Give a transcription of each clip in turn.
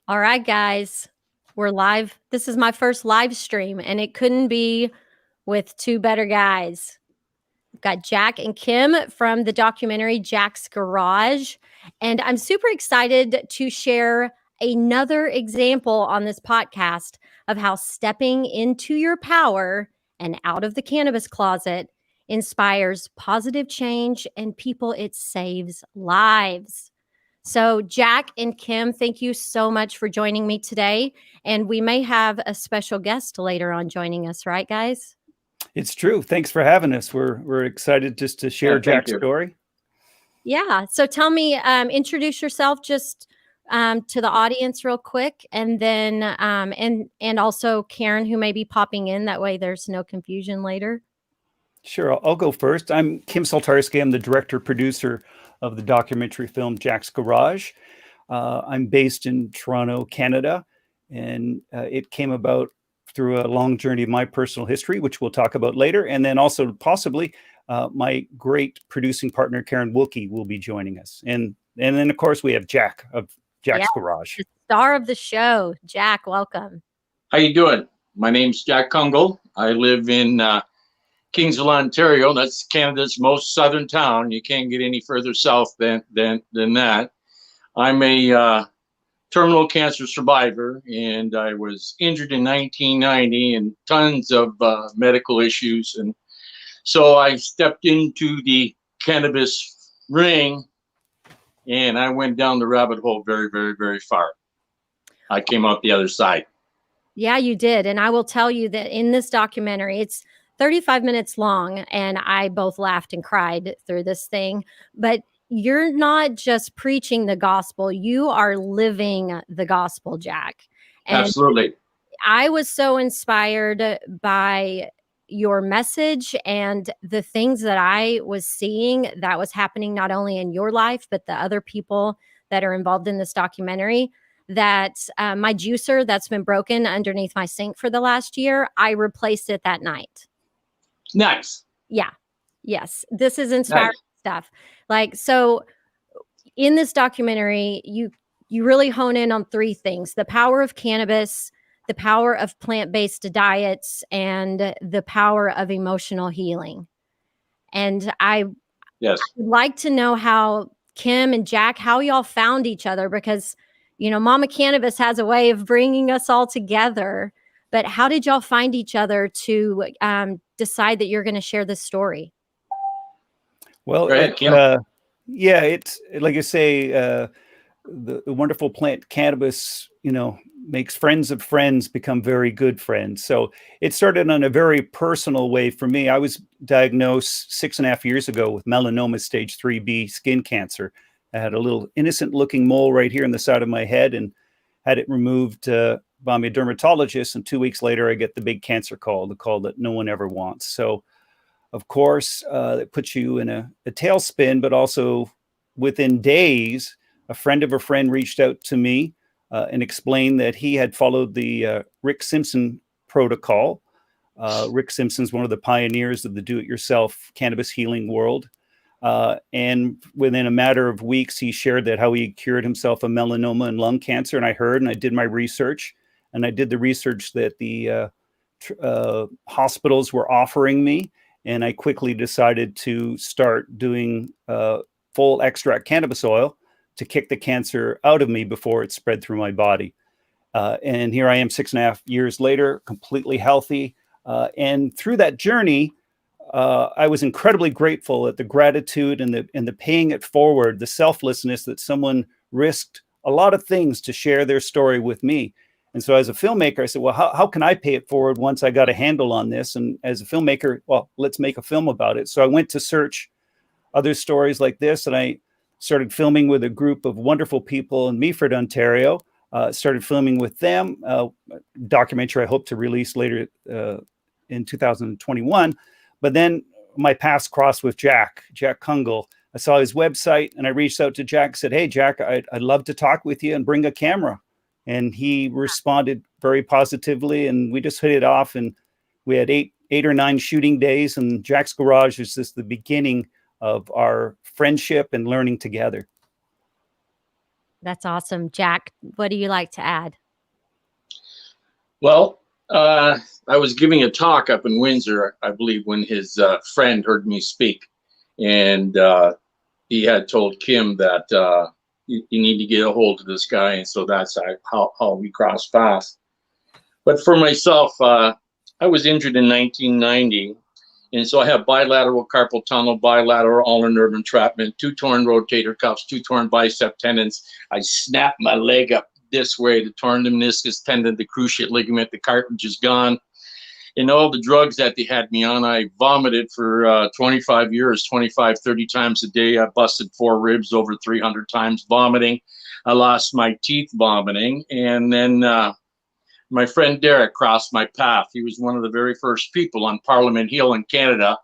All right, guys, we're live. This is my first live stream, and it couldn't be with two better guys. We've got Jack and Kim from the documentary Jack's Garage, and I'm super excited to share another example on this podcast of how stepping into your power and out of the cannabis closet inspires positive change and people, it saves lives. So, Jack and Kim, thank you so much for joining me today. And we may have a special guest later on joining us, right, guys? It's true. Thanks for having us. We're excited just to share Jack's story. Yeah. So tell me, introduce yourself just to the audience real quick, and then and also Karen, who may be popping in. That way, there's no confusion later. Sure, I'll go first. I'm Kim Soltarski. I'm the director-producer of the documentary film Jack's Garage. I'm based in Toronto, Canada, and it came about through a long journey of my personal history, which we'll talk about later, and then also possibly my great producing partner, Karen Wilkie, will be joining us. And then, of course, we have Jack of Jack's Garage. The star of the show. Jack, welcome. How you doing? My name's Jack Kungle. I live in Kingsville, Ontario. That's Canada's most southern town. You can't get any further south than that. I'm a terminal cancer survivor, and I was injured in 1990 and tons of medical issues. And so I stepped into the cannabis ring, and I went down the rabbit hole very, very, very far. I came out the other side. Yeah, you did. And I will tell you that in this documentary, it's 35 minutes long, and I both laughed and cried through this thing. But you're not just preaching the gospel, you are living the gospel, Jack. And absolutely. I was so inspired by your message and the things that I was seeing that was happening not only in your life, but the other people that are involved in this documentary. That my juicer that's been broken underneath my sink for the last year, I replaced it that night. Nice. Yeah. Yes. This is inspiring stuff. Like, so in this documentary, you really hone in on three things: the power of cannabis, the power of plant-based diets, and the power of emotional healing. And I would like to know how Kim and Jack, how y'all found each other, because you know, Mama Cannabis has a way of bringing us all together. But how did y'all find each other to decide that you're going to share this story? Well, yeah, it's like I say, the wonderful plant cannabis, you know, makes friends of friends become very good friends. So it started on a very personal way for me. I was diagnosed 6.5 years ago with melanoma stage 3B skin cancer. I had a little innocent looking mole right here in the side of my head and had it removed by my dermatologist. And 2 weeks later, I get the big cancer call, the call that no one ever wants. So, of course, it puts you in a tailspin, but also within days, a friend of a friend reached out to me and explained that he had followed the Rick Simpson protocol. Rick Simpson's one of the pioneers of the do-it-yourself cannabis healing world. And within a matter of weeks, he shared that how he cured himself of melanoma and lung cancer. And I heard, and I did my research, and I did the research that the hospitals were offering me. And I quickly decided to start doing full extract cannabis oil to kick the cancer out of me before it spread through my body. And here I am 6.5 years later, completely healthy. And through that journey, I was incredibly grateful at the gratitude and the paying it forward, the selflessness that someone risked a lot of things to share their story with me. And so as a filmmaker, I said, well, how can I pay it forward once I got a handle on this? And as a filmmaker, well, let's make a film about it. So I went to search other stories like this, and I started filming with a group of wonderful people in Meaford, Ontario. Started filming with them, documentary I hope to release later in 2021. But then my paths crossed with Jack Kungle. I saw his website and I reached out to Jack, said, hey, Jack, I'd love to talk with you and bring a camera. And he responded very positively, and we just hit it off. And we had eight or nine shooting days, and Jack's Garage is just the beginning of our friendship and learning together. That's awesome. Jack, what do you like to add? Well, I was giving a talk up in Windsor, I believe, when his friend heard me speak. And he had told Kim that you need to get a hold of this guy. And so that's how we crossed paths. But for myself, I was injured in 1990. And so I have bilateral carpal tunnel, bilateral ulnar nerve entrapment, 2 torn rotator cuffs, 2 torn bicep tendons. I snapped my leg up this way, the torn meniscus tendon, the cruciate ligament, the cartilage is gone. And all the drugs that they had me on, I vomited for 25 years, 25, 30 times a day. I busted 4 ribs over 300 times vomiting. I lost my teeth vomiting. And then my friend Derek crossed my path. He was one of the very first people on Parliament Hill in Canada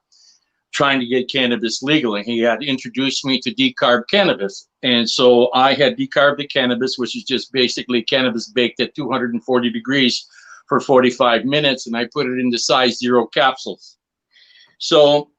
trying to get cannabis legal. And he had introduced me to decarb cannabis. And so I had decarbed the cannabis, which is just basically cannabis baked at 240 degrees for 45 minutes. And I put it into size 0 capsules. So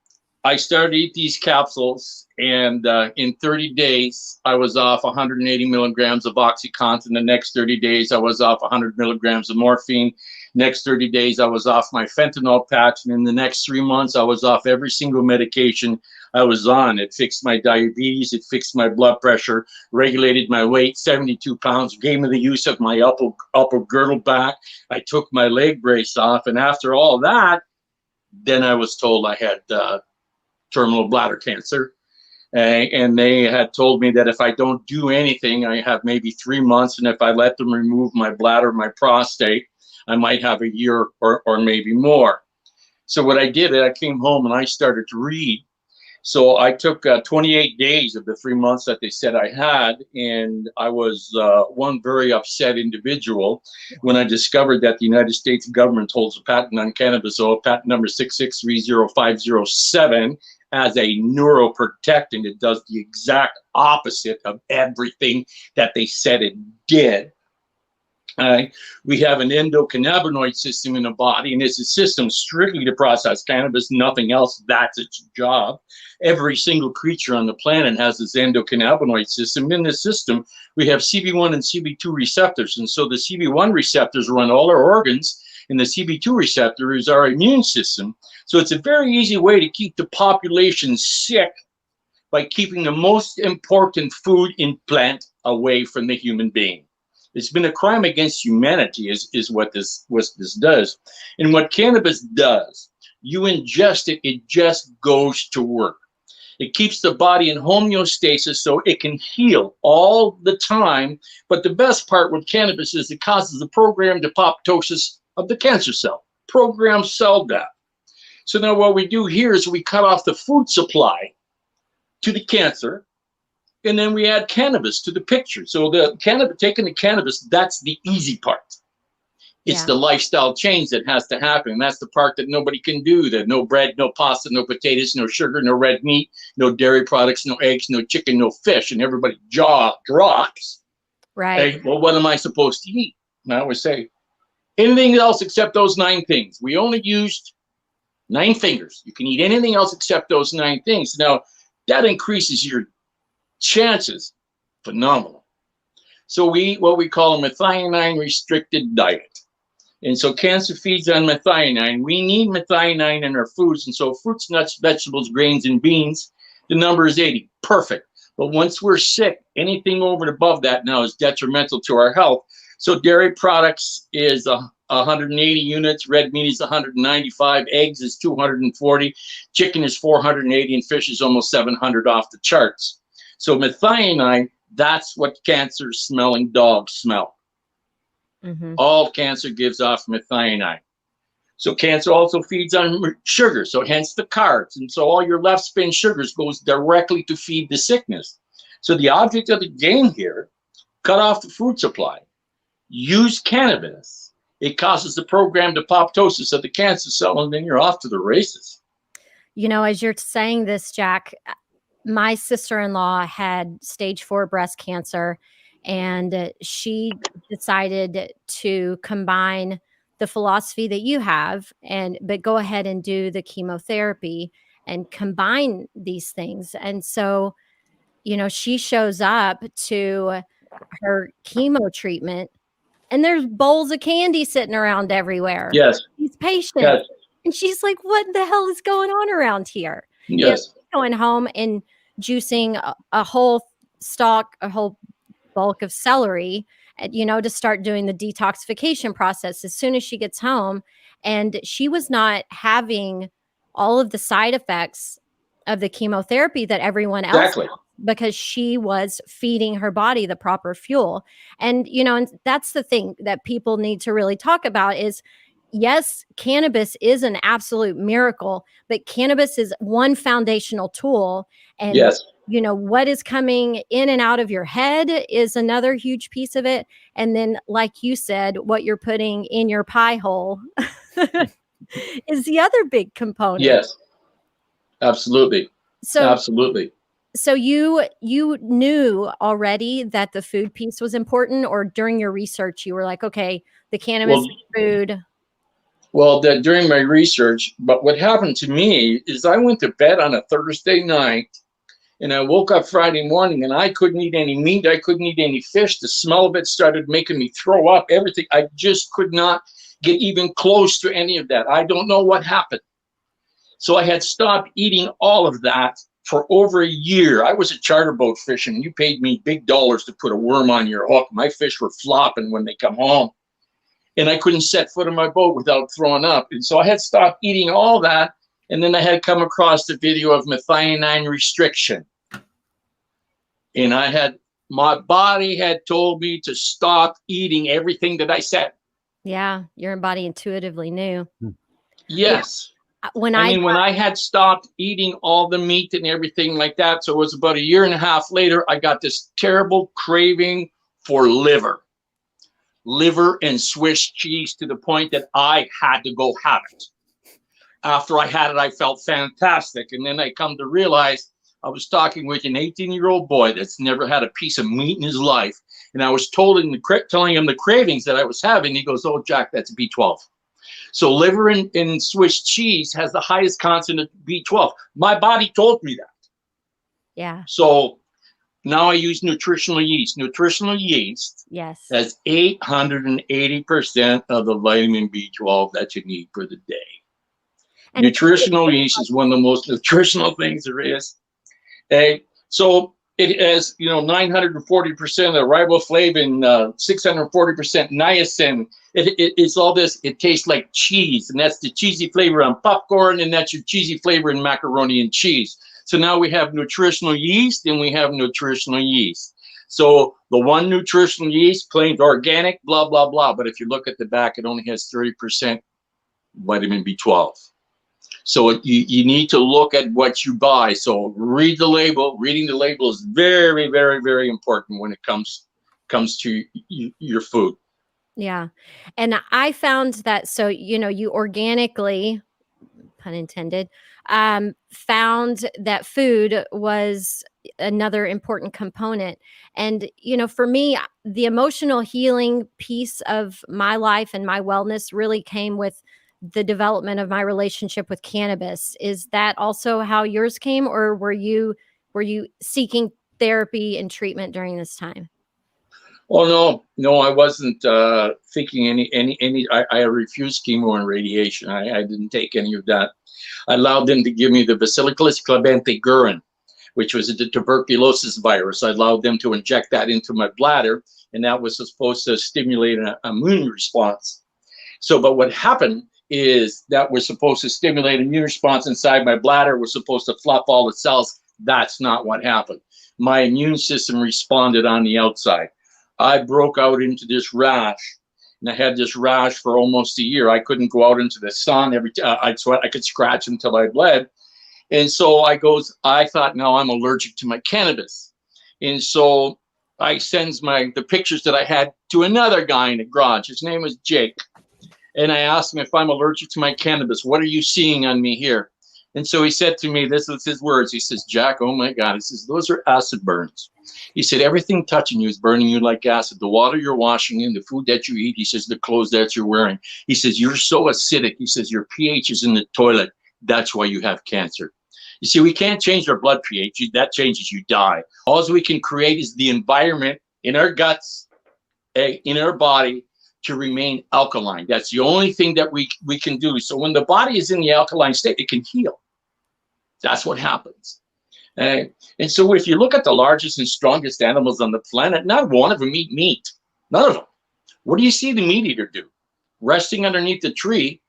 I started to eat these capsules, and in 30 days, I was off 180 milligrams of OxyContin. The next 30 days, I was off 100 milligrams of morphine. Next 30 days, I was off my fentanyl patch. And in the next 3 months, I was off every single medication I was on. It fixed my diabetes. It fixed my blood pressure, regulated my weight, 72 pounds, gave me the use of my upper girdle back. I took my leg brace off. And after all that, then I was told I had terminal bladder cancer. And they had told me that if I don't do anything, I have maybe 3 months. And if I let them remove my bladder, my prostate, I might have a year or maybe more. So what I did, I came home and I started to read. So I took 28 days of the 3 months that they said I had, and I was one very upset individual when I discovered that the United States government holds a patent on cannabis oil, patent number 6630507, as a neuroprotectant. It does the exact opposite of everything that they said it did. We have an endocannabinoid system in the body, and it's a system strictly to process cannabis, nothing else. That's its job. Every single creature on the planet has this endocannabinoid system. In this system, we have CB1 and CB2 receptors, and so the CB1 receptors run all our organs, and the CB2 receptor is our immune system. So it's a very easy way to keep the population sick by keeping the most important food in plant away from the human being. It's been a crime against humanity is what this does. And what cannabis does, you ingest it, it just goes to work. It keeps the body in homeostasis so it can heal all the time. But the best part with cannabis is it causes the programmed apoptosis of the cancer cell, programmed cell death. So now what we do here is we cut off the food supply to the cancer, and then we add cannabis to the picture. So the cannabis, taking the cannabis, that's the easy part. It's the lifestyle change that has to happen. That's the part that nobody can do. That no bread, no pasta, no potatoes, no sugar, no red meat, no dairy products, no eggs, no chicken, no fish, and everybody's jaw drops. Right. Hey, well, what am I supposed to eat? And I always say, anything else except those 9 things. We only used 9 fingers. You can eat anything else except those 9 things. Now, that increases your chances phenomenal. So we eat what we call a methionine restricted diet. And so cancer feeds on methionine. We need methionine in our foods. And so fruits, nuts, vegetables, grains, and beans, the number is 80. Perfect. But once we're sick, anything over and above that now is detrimental to our health. So dairy products is 180 units, red meat is 195, eggs is 240, chicken is 480, and fish is almost 700 off the charts. So methionine, that's what cancer-smelling dogs smell. Mm-hmm. All cancer gives off methionine. So cancer also feeds on sugar, so hence the carbs. And so all your left spin sugars goes directly to feed the sickness. So the object of the game here, cut off the food supply, use cannabis. It causes the programmed apoptosis of the cancer cell, and then you're off to the races. You know, as you're saying this, Jack, my sister-in-law had stage 4 breast cancer, and she decided to combine the philosophy that you have, but go ahead and do the chemotherapy and combine these things. And so, you know, she shows up to her chemo treatment, and there's bowls of candy sitting around everywhere. Yes. These patients. Yes. And she's like, what the hell is going on around here? Yes. Going home and juicing a whole stalk, a whole bulk of celery, to start doing the detoxification process as soon as she gets home. And she was not having all of the side effects of the chemotherapy that everyone else Exactly. has, because she was feeding her body the proper fuel. And, and that's the thing that people need to really talk about is, yes, cannabis is an absolute miracle, but cannabis is one foundational tool. And, yes. What is coming in and out of your head is another huge piece of it. And then, like you said, what you're putting in your pie hole is the other big component. Yes, absolutely. Absolutely. So you knew already that the food piece was important, or during your research, you were like, okay, the cannabis food. Well, during my research, but what happened to me is I went to bed on a Thursday night and I woke up Friday morning and I couldn't eat any meat. I couldn't eat any fish. The smell of it started making me throw up, everything. I just could not get even close to any of that. I don't know what happened. So I had stopped eating all of that for over a year. I was a charter boat fishing. You paid me big dollars to put a worm on your hook. My fish were flopping when they come home. And I couldn't set foot on my boat without throwing up. And so I had stopped eating all that. And then I had come across the video of methionine restriction. And my body had told me to stop eating everything that I said. Yeah, your body intuitively knew. Yes. Yeah. When I had stopped eating all the meat and everything like that, so it was about a year and a half later, I got this terrible craving for liver and Swiss cheese, to the point that I had to go have it. After I had it, I felt fantastic. And then I come to realize I was talking with an 18-year-old boy that's never had a piece of meat in his life. And I was telling him the cravings that I was having. He goes, oh, Jack, that's B12. So liver and Swiss cheese has the highest content of B12. My body told me that. Yeah. So now I use nutritional yeast. Nutritional yeast has 880% of the vitamin B12 that you need for the day. And nutritional yeast is one of the most nutritional things there is. So it has, 940% of riboflavin, 640% niacin. It's all this. It tastes like cheese, and that's the cheesy flavor on popcorn, and that's your cheesy flavor in macaroni and cheese. So now we have nutritional yeast, and we have nutritional yeast. So the one nutritional yeast claims organic, blah, blah, blah. But if you look at the back, it only has 30% vitamin B12. So you need to look at what you buy. So read the label. Reading the label is very, very, very important when it comes to your food. Yeah. And I found that, so, you organically, pun intended, found that food was another important component. And, for me, the emotional healing piece of my life and my wellness really came with the development of my relationship with cannabis. Is that also how yours came, or were you seeking therapy and treatment during this time? Oh, no, I wasn't thinking any. I refused chemo and radiation. I didn't take any of that. I allowed them to give me the Bacillus clabentigurin, which was the tuberculosis virus. I allowed them to inject that into my bladder, and that was supposed to stimulate an immune response. So, but what happened is that was supposed to stimulate an immune response inside my bladder. Was supposed to fluff all the cells. That's not what happened. My immune system responded on the outside. I broke out into this rash, and I had this rash for almost a year. I couldn't go out into the sun. I'd sweat. I could scratch until I bled. And so I thought, now I'm allergic to my cannabis. And so I sends the pictures that I had to another guy in the garage. His name was Jake. And I asked him, if I'm allergic to my cannabis, what are you seeing on me here? And so he said to me, this is his words. He says, Jack, oh my God. He says, those are acid burns. He said, everything touching you is burning you like acid. The water you're washing in, the food that you eat, he says, the clothes that you're wearing. He says, you're so acidic. He says, your pH is in the toilet. That's why you have cancer. You see, we can't change our blood pH. That changes, you die. All we can create is the environment in our guts, in our body to remain alkaline. That's the only thing that we can do. So when the body is in the alkaline state, it can heal. That's what happens. And so if you look at the largest and strongest animals on the planet, not one of them eat meat. None of them. What do you see the meat eater do? Resting underneath the tree,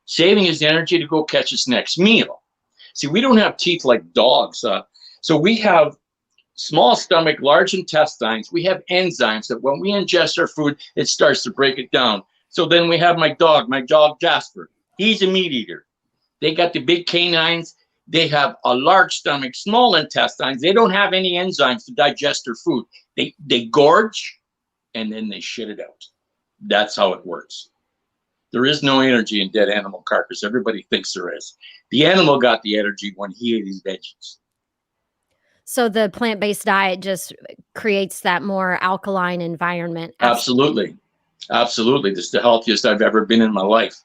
saving his energy to go catch his next meal. See, we don't have teeth like dogs. So we have small stomach, large intestines. We have enzymes that when we ingest our food, it starts to break it down. So then we have my dog Jasper. He's a meat eater. They got the big canines. They have a large stomach, small intestines. They don't have any enzymes to digest their food. They gorge and then they shit it out. That's how it works. There is no energy in dead animal carcass. Everybody thinks there is. The animal got the energy when he ate his veggies. So the plant-based diet just creates that more alkaline environment. Absolutely. Absolutely. This is the healthiest I've ever been in my life.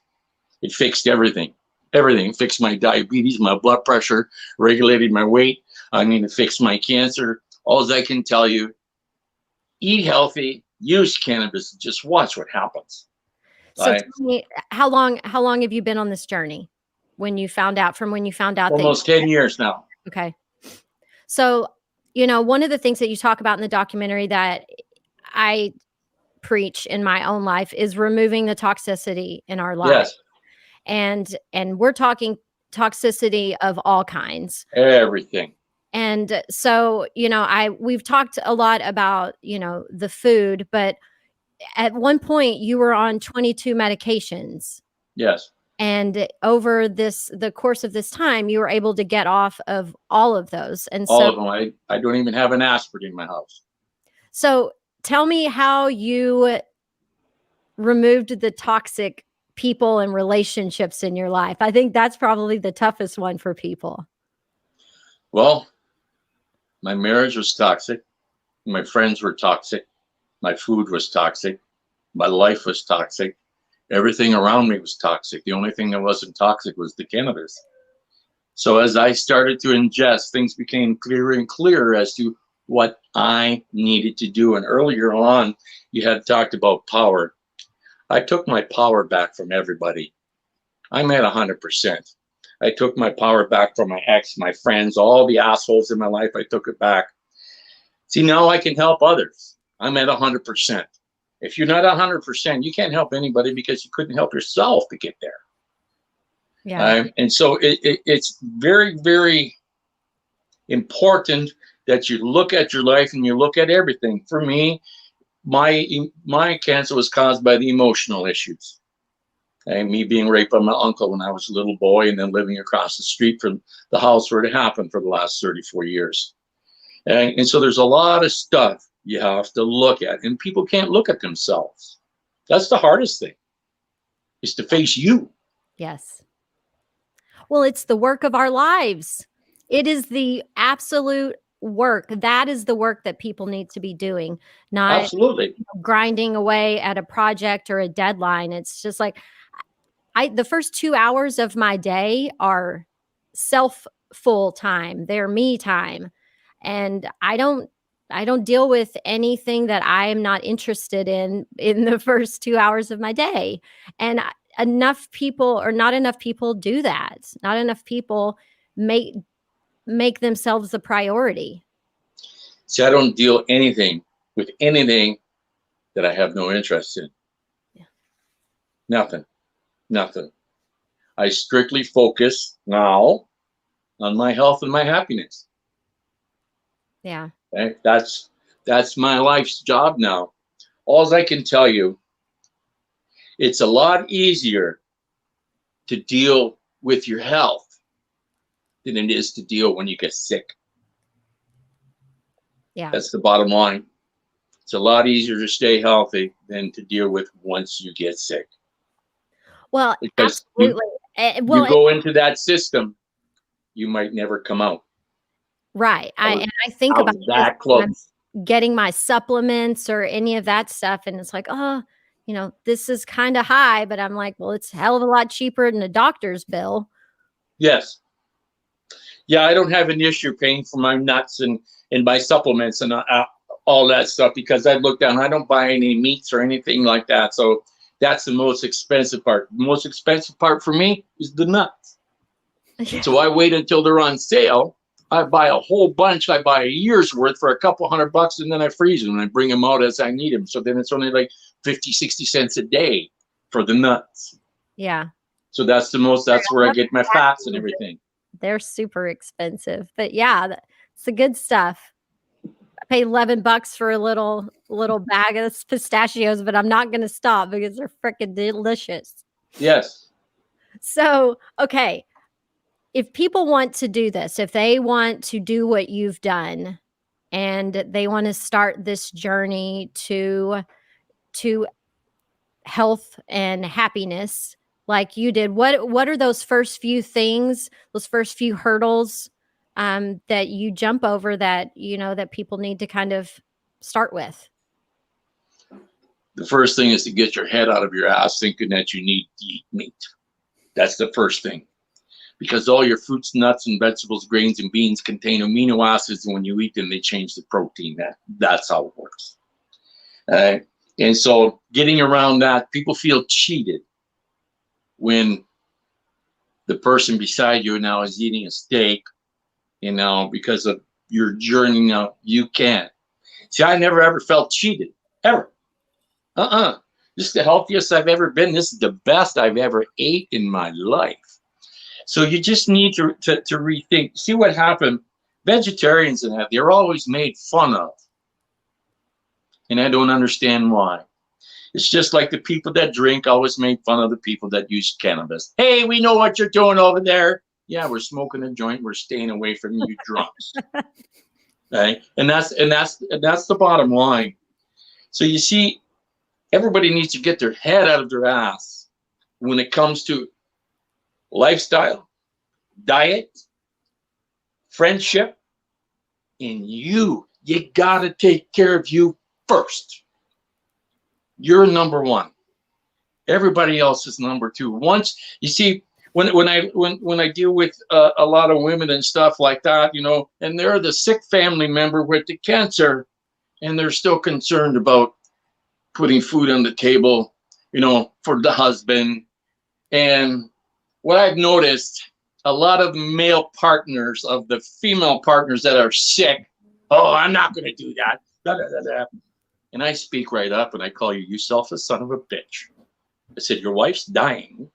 It fixed everything. Everything. It fixed my diabetes, my blood pressure, regulated my weight. I mean, it fixed my cancer. All I can tell you, eat healthy, use cannabis, just watch what happens. So tell me, how long have you been on this journey? When you found out almost 10 years now. Okay. So, one of the things that you talk about in the documentary that I preach in my own life is removing the toxicity in our life. Yes. And we're talking toxicity of all kinds. Everything. And so, we've talked a lot about, the food, but at one point you were on 22 medications. Yes. And over the course of this time, you were able to get off of all of those. And all of them. I don't even have an aspirin in my house. So tell me how you removed the toxic people and relationships in your life. I think that's probably the toughest one for people. Well, my marriage was toxic. My friends were toxic. My food was toxic. My life was toxic. Everything around me was toxic. The only thing that wasn't toxic was the cannabis. So as I started to ingest, things became clearer and clearer as to what I needed to do. And earlier on, you had talked about power. I took my power back from everybody. I'm at 100%. I took my power back from my ex, my friends, all the assholes in my life. I took it back. See, now I can help others. I'm at 100%. If you're not 100%, you can't help anybody because you couldn't help yourself to get there. Yeah. And so it's very, very important that you look at your life and you look at everything. For me, my cancer was caused by the emotional issues. Me being raped by my uncle when I was a little boy and then living across the street from the house where it happened for the last 34 years. And so there's a lot of stuff you have to look at, and people can't look at themselves. That's the hardest thing, is to face you. Yes. Well, it's the work of our lives. It is the absolute work. That is the work that people need to be doing, not absolutely grinding away at a project or a deadline. It's just like the first 2 hours of my day are full time. They're me time. And I don't deal with anything that I am not interested in the first 2 hours of my day. And not enough people do that. Not enough people make themselves a priority. See, I don't deal with anything that I have no interest in. Yeah. Nothing. I strictly focus now on my health and my happiness. Yeah. Okay? That's my life's job now. All I can tell you, it's a lot easier to deal with your health than it is to deal when you get sick. Yeah. That's the bottom line. It's a lot easier to stay healthy than to deal with once you get sick. Well, because absolutely. You go into that system, you might never come out. Right. I think about that close. Getting my supplements or any of that stuff. And it's like, oh, this is kind of high, but I'm like, well, it's a hell of a lot cheaper than a doctor's bill. Yes. Yeah, I don't have an issue paying for my nuts and my supplements. And all that stuff, because I look down, I don't buy any meats or anything like that. So that's the most expensive part. The most expensive part for me is the nuts. So I wait until they're on sale. I buy a whole bunch. I buy a year's worth for a couple $100, and then I freeze them and I bring them out as I need them. So then it's only like 50, 60 cents a day for the nuts. Yeah. So that's where I get my fats and everything. They're super expensive, but yeah, it's the good stuff. I pay $11 for a little bag of pistachios, but I'm not going to stop because they're freaking delicious. Yes. So, okay. If people want to do this, if they want to do what you've done and they want to start this journey to health and happiness like you did, what are those first few things, those first few hurdles that you jump over that, that people need to kind of start with? The first thing is to get your head out of your ass thinking that you need to eat meat. That's the first thing. Because all your fruits, nuts, and vegetables, grains, and beans contain amino acids, and when you eat them, they change the protein. That's how it works. And so getting around that, people feel cheated when the person beside you now is eating a steak, because of your journey. Now you can't. See, I never ever felt cheated, ever. This is the healthiest I've ever been. This is the best I've ever ate in my life. So you just need to rethink. See what happened? Vegetarians and that, they're always made fun of. And I don't understand why. It's just like the people that drink always made fun of the people that use cannabis. Hey, we know what you're doing over there. Yeah, we're smoking a joint. We're staying away from you drunks. Right? And that's the bottom line. So you see, everybody needs to get their head out of their ass when it comes to lifestyle, diet, friendship, and you gotta take care of you first. You're number one. Everybody else is number two. Once you see, when I deal with a lot of women and stuff like that, and they're the sick family member with the cancer, and they're still concerned about putting food on the table, for the husband. And what I've noticed, a lot of male partners of the female partners that are sick, oh, I'm not going to do that. Da, da, da, da. And I speak right up and I call you selfish son of a bitch. I said, your wife's dying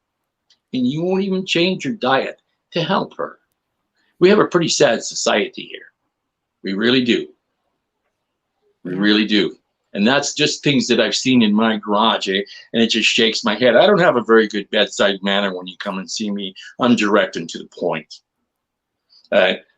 and you won't even change your diet to help her. We have a pretty sad society here. We really do. We really do. And that's just things that I've seen in my garage, and it just shakes my head. I don't have a very good bedside manner when you come and see me. I'm direct and to the point.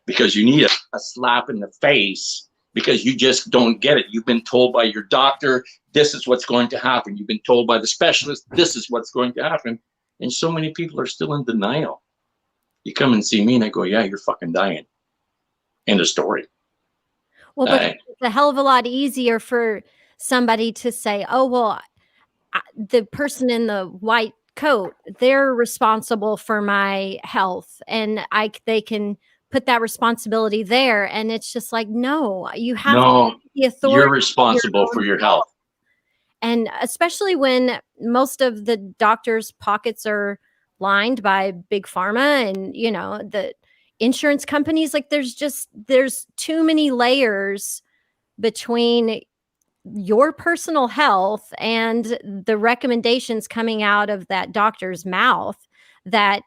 Because you need a slap in the face because you just don't get it. You've been told by your doctor, this is what's going to happen. You've been told by the specialist, this is what's going to happen. And so many people are still in denial. You come and see me and I go, yeah, you're fucking dying. End of story. Well, but it's a hell of a lot easier for somebody to say, oh, well, the person in the white coat, they're responsible for my health, and they can put that responsibility there. And it's just like, no, you have the authority. You're responsible for your health. And especially when most of the doctors' pockets are lined by big pharma and, the insurance companies, like there's too many layers between your personal health and the recommendations coming out of that doctor's mouth that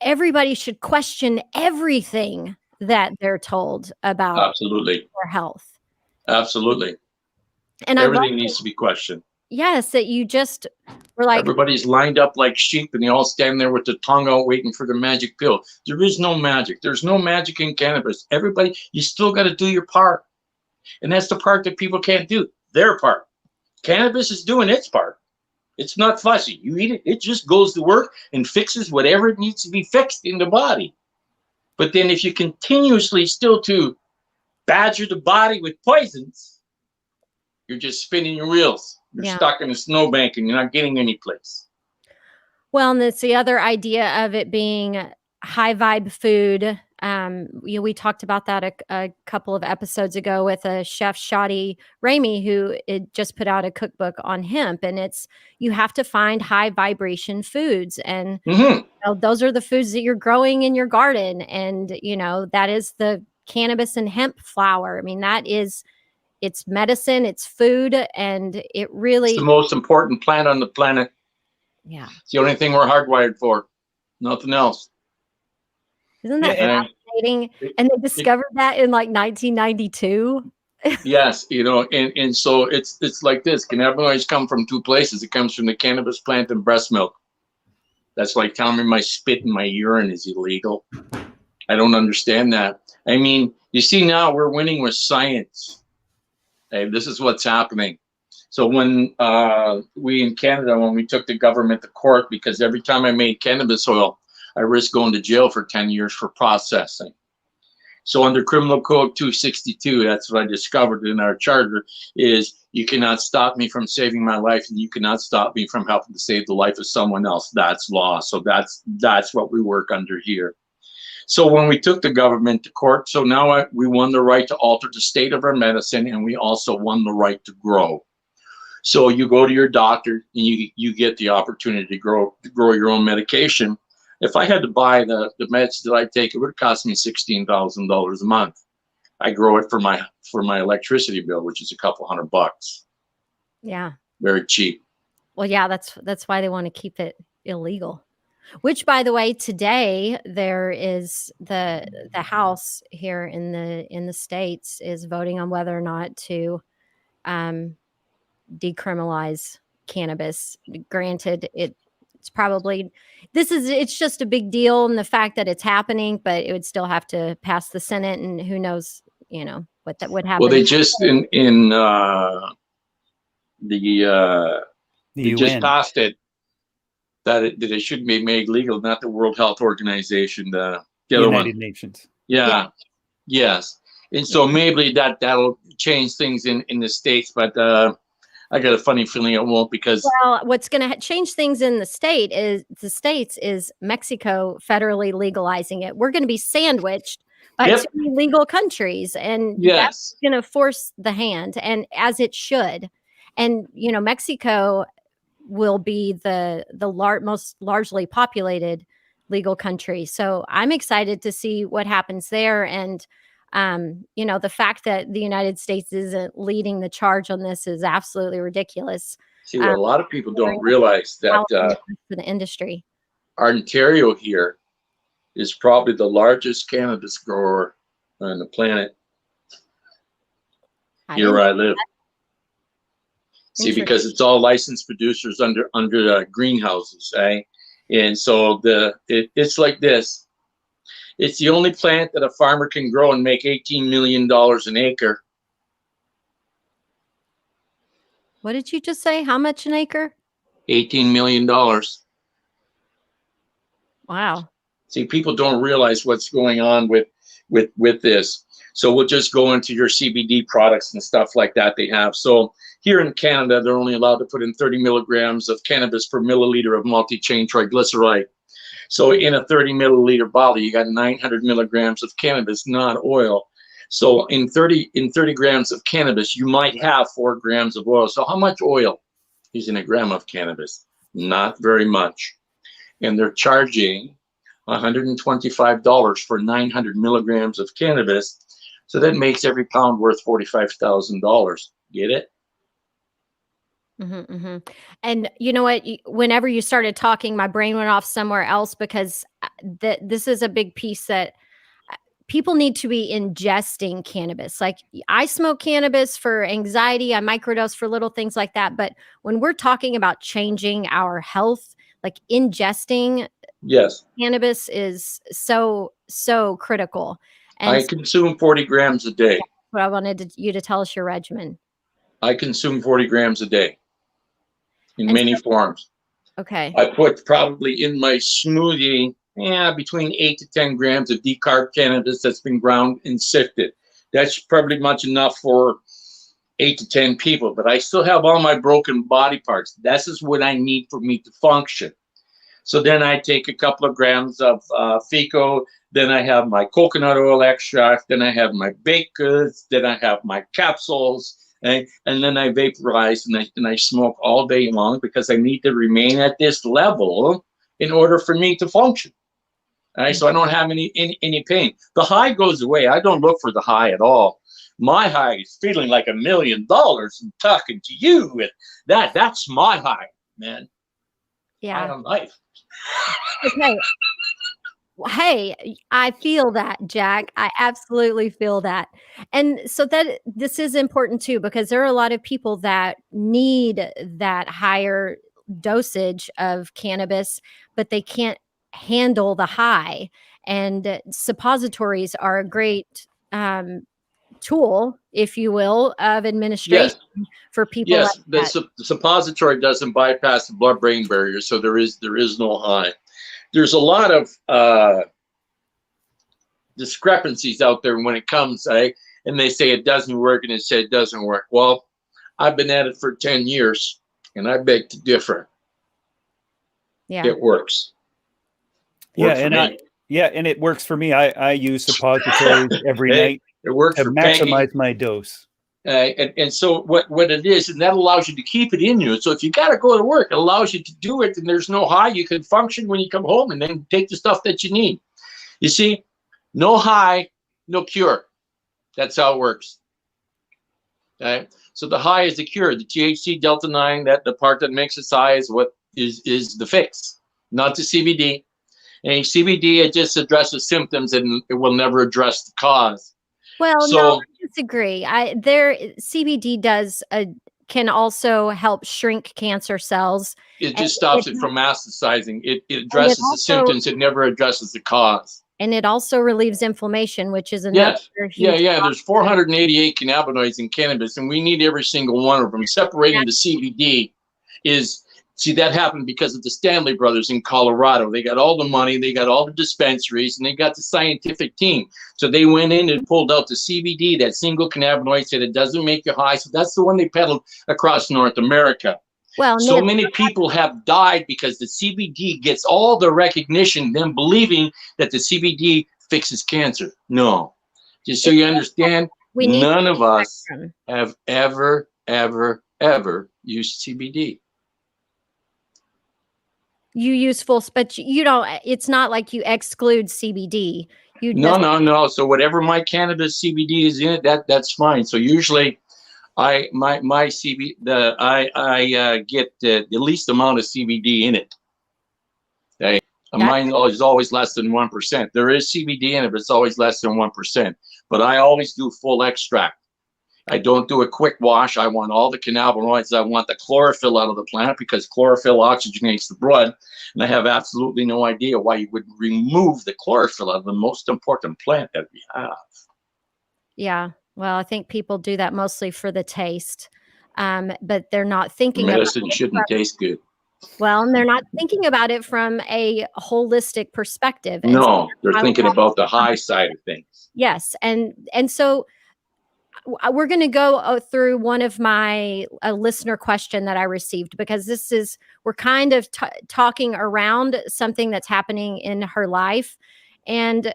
everybody should question everything that they're told about their health. Absolutely. And everything needs to be questioned. Yes, that you just were like, everybody's lined up like sheep and they all stand there with the tongue out waiting for the magic pill. There is no magic. There's no magic in cannabis. Everybody, you still got to do your part. And that's the part that people can't do, their part. Cannabis is doing its part. It's not fussy. You eat it, it just goes to work and fixes whatever it needs to be fixed in the body. But then if you continuously still to badger the body with poisons, you're just spinning your wheels. You're stuck in a snowbank and you're not getting any place. Well, and it's the other idea of it being high vibe food We talked about that a couple of episodes ago with a chef, Shadi Ramey, who just put out a cookbook on hemp, and you have to find high vibration foods, and those are the foods that you're growing in your garden, and that is the cannabis and hemp flower. I mean, it's medicine, it's food, and it's the most important plant on the planet. Yeah, it's the only thing we're hardwired for, nothing else. Isn't that fascinating? And they discovered that in like 1992. Yes, and so it's like this. Cannabinoids come from two places. It comes from the cannabis plant and breast milk. That's like telling me my spit and my urine is illegal. I don't understand that. I mean, you see, now we're winning with science. Hey, this is what's happening. So when we in Canada, when we took the government to court, because every time I made cannabis oil, I risked going to jail for 10 years for processing. So under Criminal Code 262, that's what I discovered in our charter, is you cannot stop me from saving my life, and you cannot stop me from helping to save the life of someone else. That's law. So that's what we work under here. So when we took the government to court, so now we won the right to alter the state of our medicine, and we also won the right to grow. So you go to your doctor and you get the opportunity to grow your own medication. If I had to buy the meds that I take, it would cost me $16,000 a month. I grow it for my electricity bill, which is a couple $100. Yeah. Very cheap. Well, yeah, that's why they want to keep it illegal. Which, by the way, today there is the House here in the States is voting on whether or not to decriminalize cannabis. Granted, it's probably it's just a big deal in the fact that it's happening, but it would still have to pass the Senate, and who knows, what that would happen. Well, they just they just passed it that it should be made legal, not the World Health Organization, the other United one. Nations. Yeah. Yes. And so maybe that'll change things in the States, but I got a funny feeling it won't, because what's going to change things in the States is Mexico federally legalizing it. We're going to be sandwiched by two legal countries, and that's going to force the hand, and as it should. And Mexico will be the most largely populated legal country. So I'm excited to see what happens there. And the fact that the United States isn't leading the charge on this is absolutely ridiculous. See, what a lot of people don't realize that for the industry, Ontario here is probably the largest cannabis grower on the planet. Here where I live. See, because it's all licensed producers under greenhouses, eh? And so it's like this. It's the only plant that a farmer can grow and make $18 million an acre. What did you just say? How much an acre? $18 million. Wow. See, people don't realize what's going on with this. So we'll just go into your CBD products and stuff like that they have. So here in Canada, they're only allowed to put in 30 milligrams of cannabis per milliliter of multi-chain triglyceride. So in a 30 milliliter bottle, you got 900 milligrams of cannabis, not oil. So in 30 grams of cannabis, you might have 4 grams of oil. So how much oil is in a gram of cannabis? Not very much. And they're charging $125 for 900 milligrams of cannabis. So that makes every pound worth $45,000. Get it? Mm-hmm, mm-hmm. And you know what? Whenever you started talking, my brain went off somewhere else, because this is a big piece that people need to be ingesting cannabis. Like, I smoke cannabis for anxiety, I microdose for little things like that. But when we're talking about changing our health, like ingesting cannabis is so critical. And I consume 40 grams a day. But I wanted you to tell us your regimen. I consume 40 grams a day in many forms. Okay. I put probably in my smoothie, between 8 to 10 grams of decarb cannabis that's been ground and sifted. That's probably much enough for 8 to 10 people, but I still have all my broken body parts. This is what I need for me to function. So then I take a couple of grams of FICO, Then I have my coconut oil extract. Then I have my baked goods. Then I have my capsules. And then I vaporize and I smoke all day long because I need to remain at this level in order for me to function. Right? So I don't have any pain. The high goes away. I don't look for the high at all. My high is feeling like $1 million and talking to you. And that's my high, man. Yeah. High on life. Okay. Hey, I feel that, Jack. I absolutely feel that. And so that this is important too, because there are a lot of people that need that higher dosage of cannabis, but they can't handle the high. And suppositories are a great tool, if you will, of administration for people Yes, like that. the suppository doesn't bypass the blood-brain barrier, so there is no high. There's a lot of discrepancies out there when it comes, and they say it doesn't work, and they say it doesn't work. Well, I've been at it for 10 years, and I beg to differ. Yeah. It works. And it works for me. I use suppositories every night. It works to maximize my dose. And so what it is, and that allows you to keep it in you. So if you got to go to work, it allows you to do it, and there's no high. You can function when you come home and then take the stuff that you need. You see, no high, no cure. That's how it works. Okay? So the high is the cure. The THC delta 9, that the part that makes us high is what is the fix, not the CBD. And CBD, it just addresses symptoms and it will never address the cause. Well, no, I disagree. CBD can also help shrink cancer cells. It just stops it from metastasizing. It addresses the symptoms. It never addresses the cause. And it also relieves inflammation, which is another huge There's 488 cannabinoids in cannabis, and we need every single one of them. Separating the CBD that happened because of the Stanley brothers in Colorado. They got all the money, they got all the dispensaries, and they got the scientific team. So they went in and pulled out the CBD, that single cannabinoid, said it doesn't make you high. So that's the one they peddled across North America. Well, so many people have died because the CBD gets all the recognition, them believing that the CBD fixes cancer. No. Just so you understand, none of us have ever used CBD. You use but you don't, it's not like you exclude CBD. No. So whatever my cannabis CBD is in it, that's fine. So usually my CBD, I get the least amount of CBD in it. Okay. Mine is always less than 1%. There is CBD in it, but it's always less than 1%. But I always do full extract. I don't do a quick wash. I want all the cannabinoids. I want the chlorophyll out of the plant because chlorophyll oxygenates the blood. And I have absolutely no idea why you would remove the chlorophyll out of the most important plant that we have. Yeah. Well, I think people do that mostly for the taste, but they're not thinking medicine shouldn't taste good. Well, and they're not thinking about it from a holistic perspective. No, they're thinking about the high side of things. Yes. And so we're going to go through one of my listener question that I received, because we're kind of talking around something that's happening in her life. And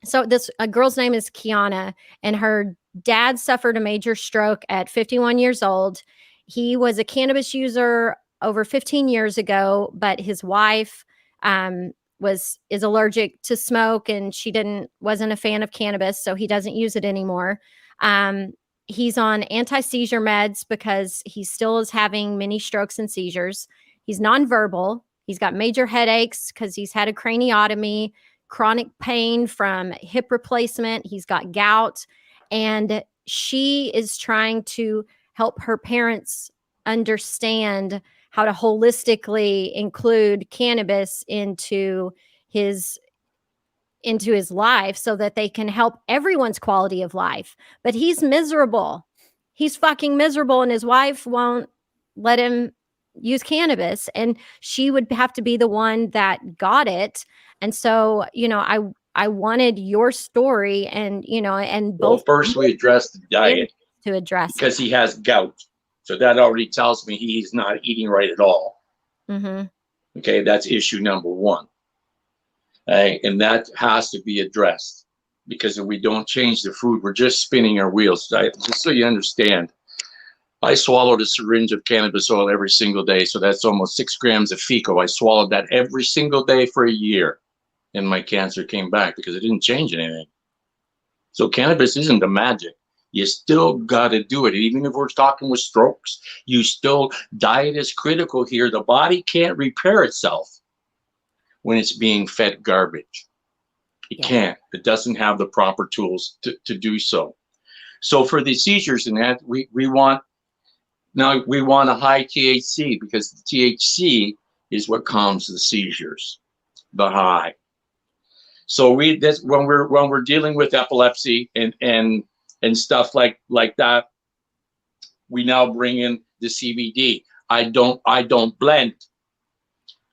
so a girl's name is Kiana, and her dad suffered a major stroke at 51 years old. He was a cannabis user over 15 years ago, but his wife is allergic to smoke, and she wasn't a fan of cannabis, so he doesn't use it anymore. He's on anti-seizure meds because he still is having many strokes and seizures. He's nonverbal. He's got major headaches because he's had a craniotomy, chronic pain from hip replacement. He's got gout, and she is trying to help her parents understand how to holistically include cannabis into his life so that they can help everyone's quality of life. But he's miserable. He's fucking miserable, and his wife won't let him use cannabis, and she would have to be the one that got it. And so, I wanted your story, and both. Well, first we address the diet to address because he has gout. So that already tells me he's not eating right at all. Mm-hmm. Okay, that's issue number one. And that has to be addressed, because if we don't change the food, we're just spinning our wheels. Just so you understand, I swallowed a syringe of cannabis oil every single day. So that's almost 6 grams of FECO. I swallowed that every single day for a year, and my cancer came back because it didn't change anything. So cannabis isn't the magic. You still got to do it. Even if we're talking with strokes, diet is critical here. The body can't repair itself when it's being fed garbage. It can't. It doesn't have the proper tools to do so. So for the seizures and that, we want a high THC, because the THC is what calms the seizures, the high. So when we're dealing with epilepsy and stuff like that, we now bring in the CBD. I don't blend.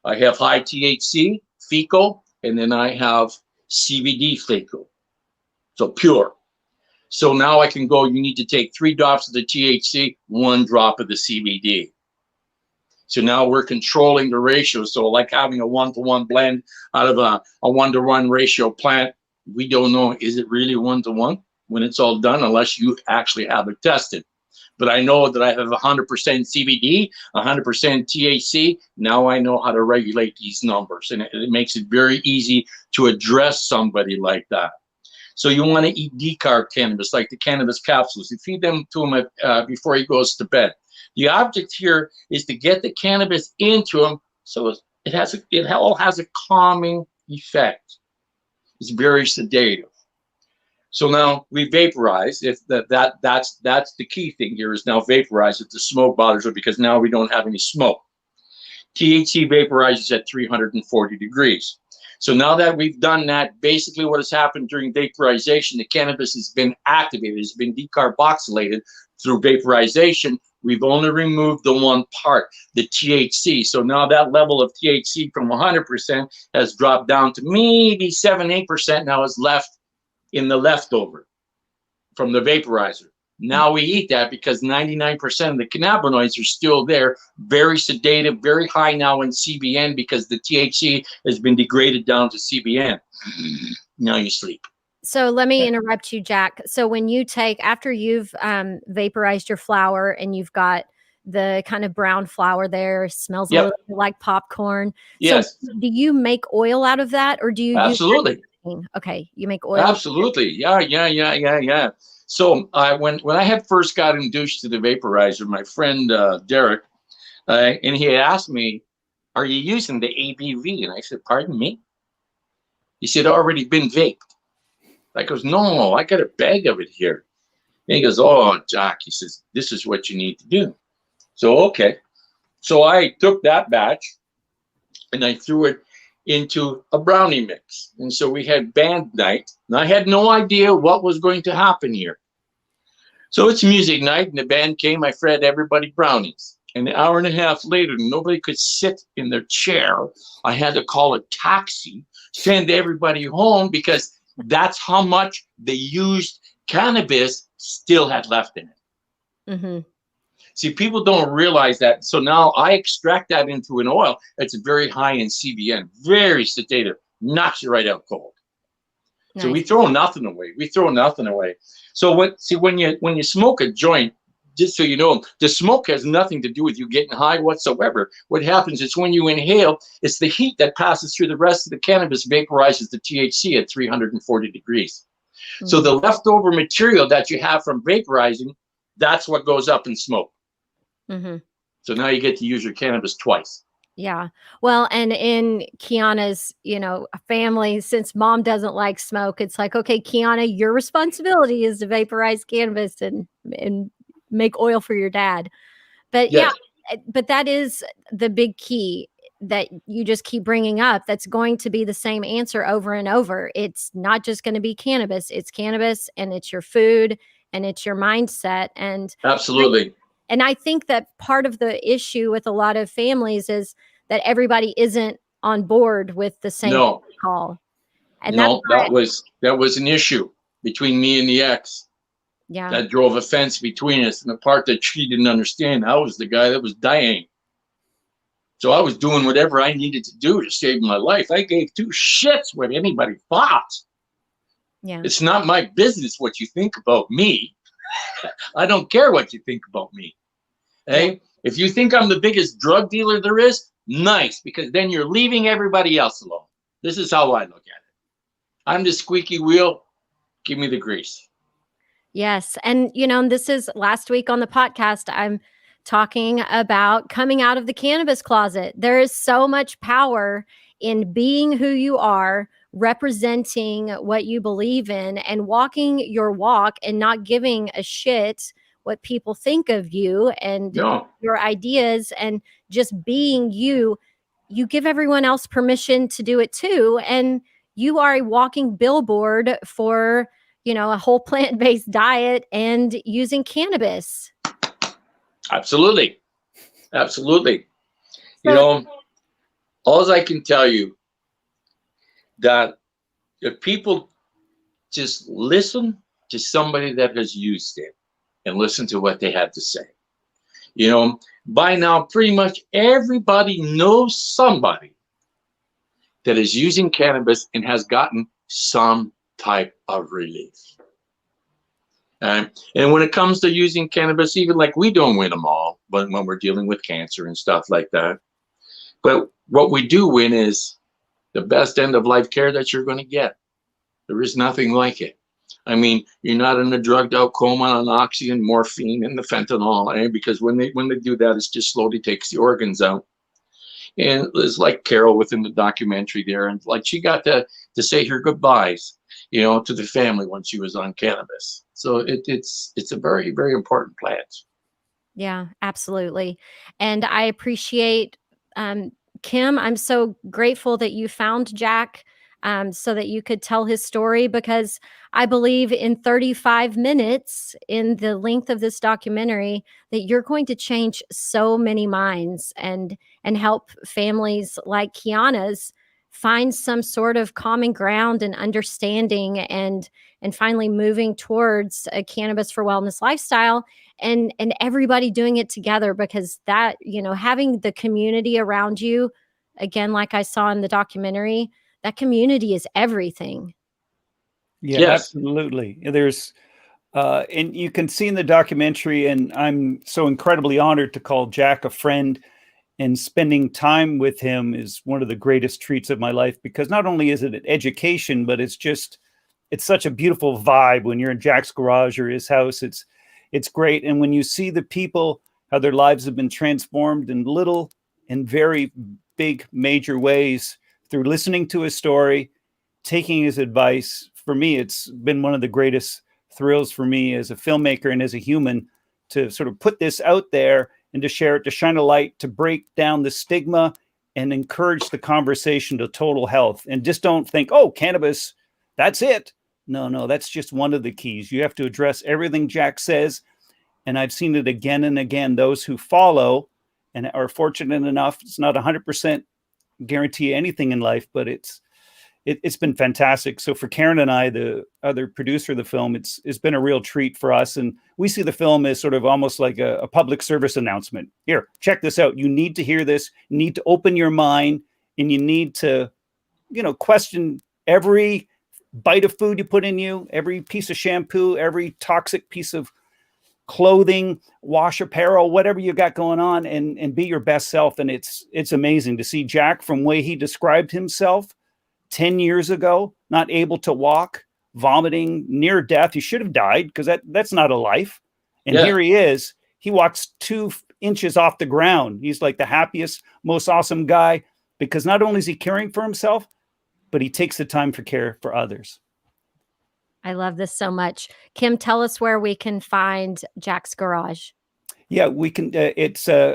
I have high THC, FECO, and then I have CBD FECO. So pure. So now I can go, you need to take 3 drops of the THC, 1 drop of the CBD. So now we're controlling the ratio. So like having a 1-to-1 blend out of a 1-to-1 ratio plant, we don't know, is it really 1-to-1 when it's all done, unless you actually have it tested. But I know that I have 100% CBD, 100% THC. Now I know how to regulate these numbers, and it makes it very easy to address somebody like that. So you want to eat decarb cannabis, like the cannabis capsules. You feed them to him before he goes to bed. The object here is to get the cannabis into him, so it all has a calming effect. It's very sedative. So now we vaporize. If that's the key thing here, is now vaporize if the smoke bothers us, because now we don't have any smoke. THC vaporizes at 340 degrees. So now that we've done that, basically what has happened during vaporization, the cannabis has been activated, it's been decarboxylated through vaporization. We've only removed the one part, the THC. So now that level of THC from 100% has dropped down to maybe 7-8%. Now is left in the leftover from the vaporizer. Now we eat that because 99% of the cannabinoids are still there, very sedative, very high now in CBN, because the THC has been degraded down to CBN. Now you sleep. So let me interrupt you, Jack. So when you after you've vaporized your flower and you've got the kind of brown flour there, smells a little bit like popcorn. Yes. So do you make oil out of that, or do you Absolutely. Okay, you make oil. Absolutely. Yeah. So when I had first got induced to the vaporizer, my friend Derek, and he had asked me, "Are you using the ABV?" And I said, "Pardon me?" He said, "Already been vaped." I goes, "No, I got a bag of it here." And he goes, "Oh, Jack," he says, "this is what you need to do." So okay. So I took that batch and I threw it into a brownie mix. And so we had band night, and I had no idea what was going to happen here. So it's music night, and the band came. I fed everybody brownies. And an hour and a half later, nobody could sit in their chair. I had to call a taxi, send everybody home, because that's how much the used cannabis still had left in it. Mm-hmm. See, people don't realize that. So now I extract that into an oil that's very high in CBN, very sedative, knocks you right out cold. Nice. So we throw nothing away. So when you smoke a joint, just so you know, the smoke has nothing to do with you getting high whatsoever. What happens is when you inhale, it's the heat that passes through the rest of the cannabis vaporizes the THC at 340 degrees. Mm-hmm. So the leftover material that you have from vaporizing, that's what goes up in smoke. Mm-hmm. So now you get to use your cannabis twice. Yeah. Well, and in Kiana's, family, since mom doesn't like smoke, it's like, okay, Kiana, your responsibility is to vaporize cannabis and make oil for your dad. But yes. Yeah, but that is the big key that you just keep bringing up. That's going to be the same answer over and over. It's not just going to be cannabis. It's cannabis, and it's your food, and it's your mindset. And absolutely. And I think that part of the issue with a lot of families is that everybody isn't on board with the same call. And that was an issue between me and the ex. Yeah. That drove a fence between us. And the part that she didn't understand, I was the guy that was dying. So I was doing whatever I needed to do to save my life. I gave two shits what anybody thought. Yeah. It's not my business what you think about me. I don't care what you think about me. Hey, yeah. If you think I'm the biggest drug dealer there is, nice, because then you're leaving everybody else alone. This is how I look at it. I'm the squeaky wheel. Give me the grease. Yes. And, this is last week on the podcast, I'm talking about coming out of the cannabis closet. There is so much power in being who you are, representing what you believe in, and walking your walk and not giving a shit what people think of you and your ideas, and just being you. You give everyone else permission to do it too. And you are a walking billboard for, a whole plant-based diet and using cannabis. Absolutely. Absolutely. So, all I can tell you that if people just listen to somebody that has used it and listen to what they have to say, by now, pretty much everybody knows somebody that is using cannabis and has gotten some type of relief. And when it comes to using cannabis, even like we don't win them all, but when we're dealing with cancer and stuff like that. But what we do win is the best end of life care that you're going to get. There is nothing like it. I mean, you're not in a drugged out coma on oxy and morphine and the fentanyl, because when they do that, it just slowly takes the organs out. And it's like Carol within the documentary there, and like she got to say her goodbyes, to the family when she was on cannabis. So it's a very, very important plant. Yeah, absolutely. And I appreciate Kim. I'm so grateful that you found Jack so that you could tell his story, because I believe in 35 minutes, in the length of this documentary, that you're going to change so many minds and help families like Kiana's find some sort of common ground and understanding, and finally moving towards a cannabis for wellness lifestyle, and everybody doing it together, because that, having the community around you, again, like I saw in the documentary, that community is everything. Yeah, yes. Absolutely. There's and you can see in the documentary, and I'm so incredibly honored to call Jack a friend, and spending time with him is one of the greatest treats of my life, because not only is it an education, but it's such a beautiful vibe when you're in Jack's garage or his house. It's great. And when you see the people, how their lives have been transformed in little and very big, major ways through listening to his story, taking his advice, for me, it's been one of the greatest thrills for me as a filmmaker and as a human to sort of put this out there and to share it, to shine a light, to break down the stigma and encourage the conversation to total health. And just don't think, oh, cannabis, that's it. No, that's just one of the keys. You have to address everything Jack says. And I've seen it again and again. Those who follow and are fortunate enough, it's not 100% guarantee anything in life, but it's been fantastic. So for Karen and I, the other producer of the film, it's been a real treat for us. And we see the film as sort of almost like a public service announcement. Here, check this out. You need to hear this. You need to open your mind, and you need to, question every bite of food you put in you, every piece of shampoo, every toxic piece of clothing, wash apparel, whatever you got going on, and be your best self. And it's amazing to see Jack, from the way he described himself 10 years ago, not able to walk, vomiting, near death. He should have died, because that's not a life. And Here he is. He walks 2 inches off the ground. He's like the happiest, most awesome guy, because not only is he caring for himself, but he takes the time for care for others. I love this so much. Kim, tell us where we can find Jack's Garage. Yeah, we can.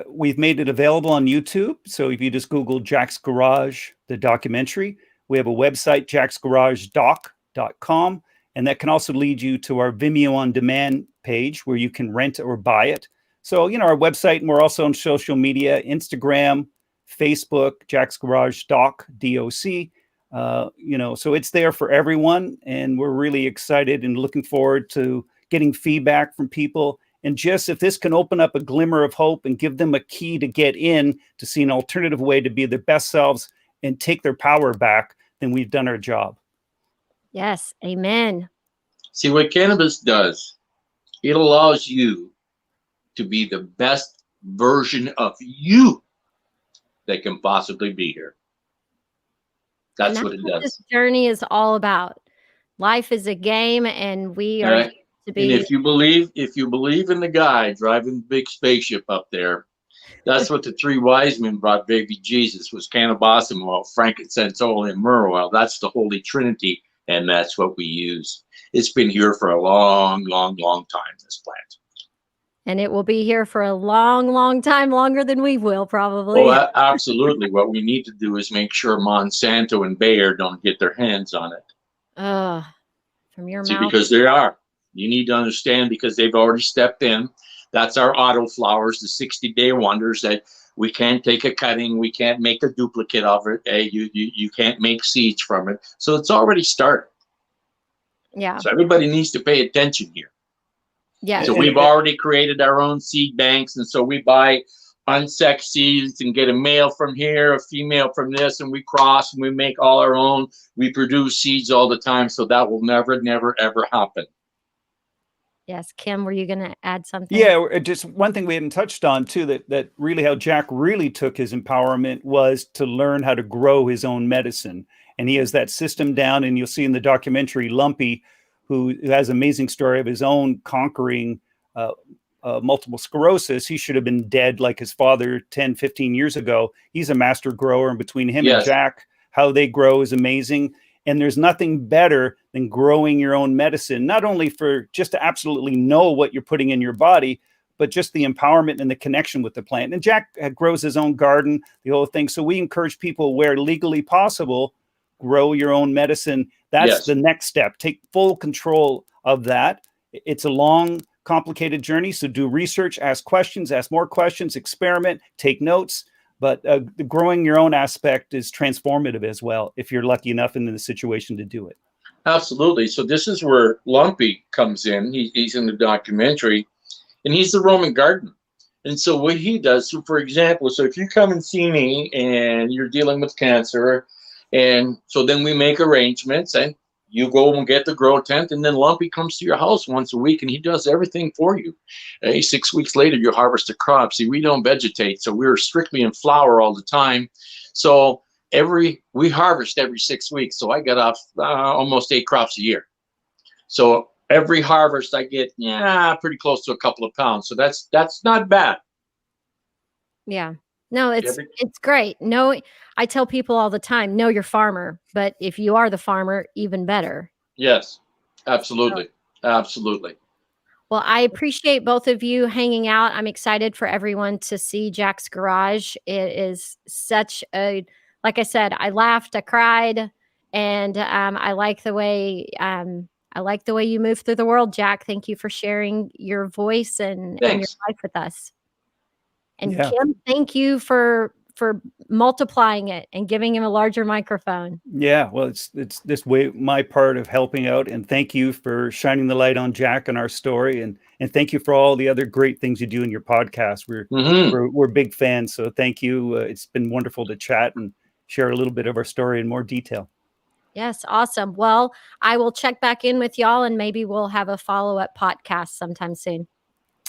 We've made it available on YouTube. So if you just Google Jack's Garage, the documentary, we have a website, jacksgaragedoc.com, and that can also lead you to our Vimeo on demand page where you can rent or buy it. So, our website, and we're also on social media, Instagram, Facebook, Jack's Garage Doc, DOC. So it's there for everyone, and we're really excited and looking forward to getting feedback from people And just if this can open up a glimmer of hope and give them a key to get in to see an alternative way to be their best selves and take their power back, then we've done our job. Yes. Amen. See, what cannabis does, it allows you to be the best version of you that can possibly be here. That's what it does. This journey is all about. Life is a game, and we are Right. to be. And if you believe in the guy driving the big spaceship up there, that's what the three wise men brought baby Jesus, was cannabis oil, frankincense oil, and myrrh oil. That's the Holy Trinity, and that's what we use. It's been here for a long, long, long time, this plant. And it will be here for a long, long time, longer than we will, probably. Well, absolutely. What we need to do is make sure Monsanto and Bayer don't get their hands on it. From your See, mouth. because they are. You need to understand, because they've already stepped in. That's our auto flowers, the 60-day wonders, that we can't take a cutting, we can't make a duplicate of it. You can't make seeds from it. So it's already started. Yeah. So everybody needs to pay attention here. Yeah. So we've already created our own seed banks, and so we buy unsexed seeds and get a male from here, a female from this, and we cross and we make all our own. We produce seeds all the time, so that will never, never, ever happen. Yes. Kim, were you going to add something? Yeah, just one thing we hadn't touched on too, that really how Jack really took his empowerment was to learn how to grow his own medicine. And he has that system down, and you'll see in the documentary Lumpy, who has an amazing story of his own conquering multiple sclerosis. He should have been dead like his father 10, 15 years ago. He's a master grower, and between him and Jack, how they grow is amazing. And there's nothing better than growing your own medicine, not only for just to absolutely know what you're putting in your body, but just the empowerment and the connection with the plant. And Jack grows his own garden, the whole thing. So we encourage people, where legally possible, grow your own medicine. That's the next step. Take full control of that. It's a long, complicated journey. So do research, ask questions, ask more questions, experiment, take notes. But the growing your own aspect is transformative as well, if you're lucky enough in the situation to do it. Absolutely. So this is where Lumpy comes in. He's in the documentary, and he's the Roman garden. And so what he does, so for example, so if you come and see me and you're dealing with cancer, and so then we make arrangements, and you go and get the grow tent, and then Lumpy comes to your house once a week, and he does everything for you. 6 weeks later, you harvest a crop. See, we don't vegetate, so we're strictly in flower all the time. So we harvest every 6 weeks. So I get off almost 8 crops a year. So every harvest I get, pretty close to a couple of pounds. So that's not bad. Yeah. No, it's great. No, I tell people all the time, know your farmer, but if you are the farmer, even better. Yes, absolutely. Absolutely. Well, I appreciate both of you hanging out. I'm excited for everyone to see Jack's Garage. It is such a, like I said, I laughed, I cried, and I like the way you move through the world, Jack. Thank you for sharing your voice and your life with us. And Kim, thank you for multiplying it and giving him a larger microphone. Yeah, well, it's this way my part of helping out, and thank you for shining the light on Jack and our story, and thank you for all the other great things you do in your podcast. We're big fans, so thank you. It's been wonderful to chat and share a little bit of our story in more detail. Yes, awesome. Well, I will check back in with y'all, and maybe we'll have a follow-up podcast sometime soon.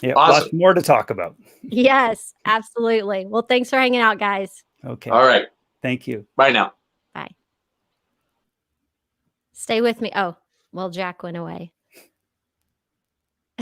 Yeah, awesome. Lots more to talk about. Yes, absolutely. Well, thanks for hanging out, guys. Okay. All right. Thank you. Bye now. Bye. Stay with me. Oh, well, Jack went away.